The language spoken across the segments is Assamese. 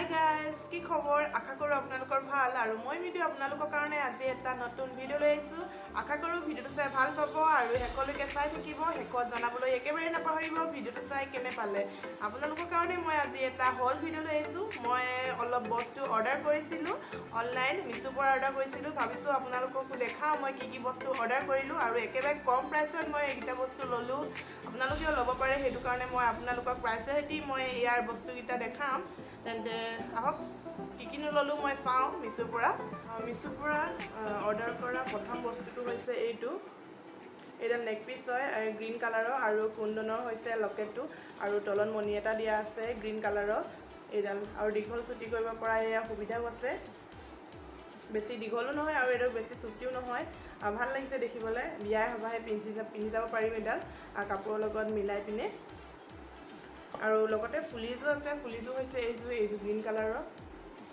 হাই গাইজ, কি খবৰ? আশা কৰোঁ আপোনালোকৰ ভাল আৰু মই ভিডিঅ' আপোনালোকৰ কাৰণে আজি এটা নতুন ভিডিঅ' লৈ আহিছোঁ। আশা কৰোঁ ভিডিঅ'টো চাই ভাল পাব আৰু শেষলৈকে চাই থাকিব। শেষত জনাবলৈ একেবাৰে নাপাহৰিব ভিডিঅ'টো চাই কেনে পালে। আপোনালোকৰ কাৰণে মই আজি এটা হল ভিডিঅ' লৈ আহিছোঁ। মই অলপ বস্তু অৰ্ডাৰ কৰিছিলোঁ অনলাইন, মিছোৰ পৰা অৰ্ডাৰ কৰিছিলোঁ। ভাবিছোঁ আপোনালোককো দেখাওঁ মই কি বস্তু অৰ্ডাৰ কৰিলোঁ আৰু একেবাৰে কম প্ৰাইচত মই এইকেইটা বস্তু ল'লোঁ। আপোনালোকেও ল'ব পাৰে, সেইটো কাৰণে মই আপোনালোকক প্ৰাইচৰ সৈতে মই ইয়াৰ বস্তুকেইটা দেখাম। তেন্তে আহক কি ল'লোঁ মই চাওঁ মিছোৰ পৰা। অৰ্ডাৰ কৰা প্ৰথম বস্তুটো হৈছে এইডাল নেক পিচ হয় গ্ৰীণ কালাৰৰ আৰু কুন্দনৰ হৈছে লকেটটো আৰু তলত মণি এটা দিয়া আছে গ্ৰীণ কালাৰৰ এইডাল আৰু দীঘল চুটি কৰিব পৰা এয়া সুবিধাও আছে। বেছি দীঘলো নহয় আৰু এইটো বেছি চুটিও নহয়। ভাল লাগিছে দেখিবলৈ, বিয়াই সভাহে পিন্ধি যাব পাৰিম এইডাল কাপোৰৰ লগত মিলাই পিনে। আৰু লগতে ফুলিজো আছে, ফুলিজো হৈছে এইটো গ্ৰীণ কালাৰৰ,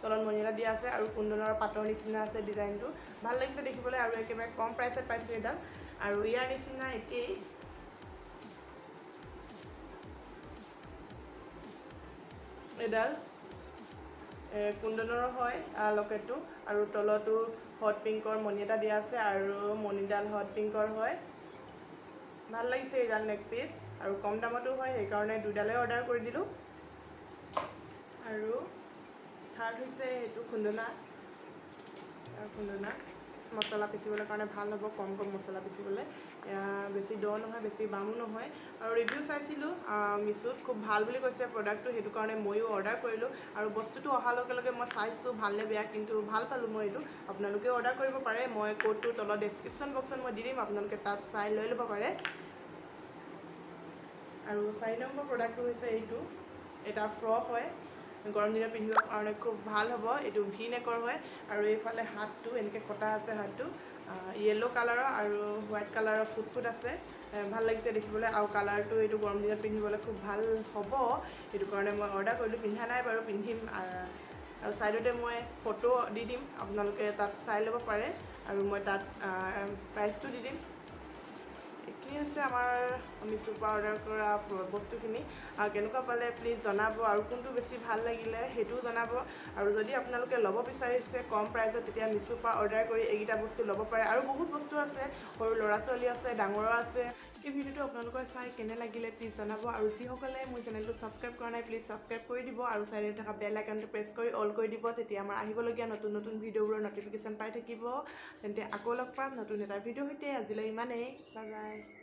তলত মণি এটা দিয়া আছে আৰু কুন্দনৰ পাতৰ নিচিনা আছে ডিজাইনটো। ভাল লাগিছে দেখিবলৈ আৰু একেবাৰে কম প্ৰাইচত পাইছোঁ এইডাল। আৰু ইয়াৰ নিচিনা একেই এইডাল কুন্দনৰ হয় লকেটটো আৰু তলতো হট পিংকৰ মণি এটা দিয়া আছে আৰু মণিডাল হট পিংকৰ হয়। ভাল লাগিছে এইডাল নেক পিচ আৰু কম দামতো হয়, সেইকাৰণে দুডালে অৰ্ডাৰ কৰি দিলোঁ। আৰু থাৰ্ড হৈছে সেইটো খুন্দনা মছলা পিচিবলৈ কাৰণে ভাল হ'ব, কম মছলা পিচিবলৈ। বেছি দ নহয়, বেছি বামো নহয়। আৰু ৰিভিউ চাইছিলোঁ মিছোত খুব ভাল বুলি কৈছে প্ৰডাক্টটো, সেইটো কাৰণে ময়ো অৰ্ডাৰ কৰিলোঁ। আৰু বস্তুটো অহাৰ লগে লগে মই চাইছোঁ ভালনে বেয়া, কিন্তু ভাল পালোঁ মই এইটো। আপোনালোকেও অৰ্ডাৰ কৰিব পাৰে, মই কোডটো তলত ডেছক্ৰিপশ্যন বক্সত মই দি দিম, আপোনালোকে তাত চাই লৈ ল'ব পাৰে। আৰু 4 নম্বৰ প্ৰডাক্টটো হৈছে এটা ফ্ৰক হয়, গৰম দিনত পিন্ধিবৰ কাৰণে খুব ভাল হ'ব। এইটো ভি নেকৰ হয় আৰু এইফালে হাতটো এনেকৈ কটা আছে, হাতটো য়েল্ল' কালাৰৰ আৰু হোৱাইট কালাৰৰ ফুট আছে। ভাল লাগিছে দেখিবলৈ আৰু কালাৰটো এইটো গৰম দিনত পিন্ধিবলৈ খুব ভাল হ'ব, সেইটো কাৰণে মই অৰ্ডাৰ কৰিলোঁ। পিন্ধা নাই বাৰু, পিন্ধিম। আৰু ছাইডতে মই ফটো দি দিম, আপোনালোকে তাত চাই ল'ব পাৰে আৰু মই তাত প্ৰাইচটো দি দিম। এইখিনি হৈছে আমাৰ মিছোৰ পৰা অৰ্ডাৰ কৰা বস্তুখিনি। আৰু কেনেকুৱা পালে প্লিজ জনাব আৰু কোনটো বেছি ভাল লাগিলে সেইটোও জনাব। আৰু যদি আপোনালোকে ল'ব বিচাৰিছে কম প্ৰাইচত, তেতিয়া মিছোৰ পৰা অৰ্ডাৰ কৰি এইকেইটা বস্তু ল'ব পাৰে। আৰু বহুত বস্তু আছে, সৰু ল'ৰা ছোৱালী আছে, ডাঙৰৰ আছে। এই ভিডিঅ'টো আপোনালোকৰ চাই কেনে লাগিলে প্লিজ জনাব। আৰু যিসকলে মোৰ চেনেলটো ছাবস্ক্ৰাইব কৰা নাই প্লিজ ছাবস্ক্ৰাইব কৰি দিব আৰু চাইডত থকা বেল আইকনটো প্ৰেছ কৰি অল কৰি দিব, তেতিয়া আমাৰ আহিবলগীয়া নতুন ভিডিঅ'বোৰৰ নটিফিকেশ্যন পাই থাকিব। তেন্তে আকৌ লগ পাম নতুন এটা ভিডিঅ'ৰ সৈতে। আজিলৈ ইমানেই, বাই বাই।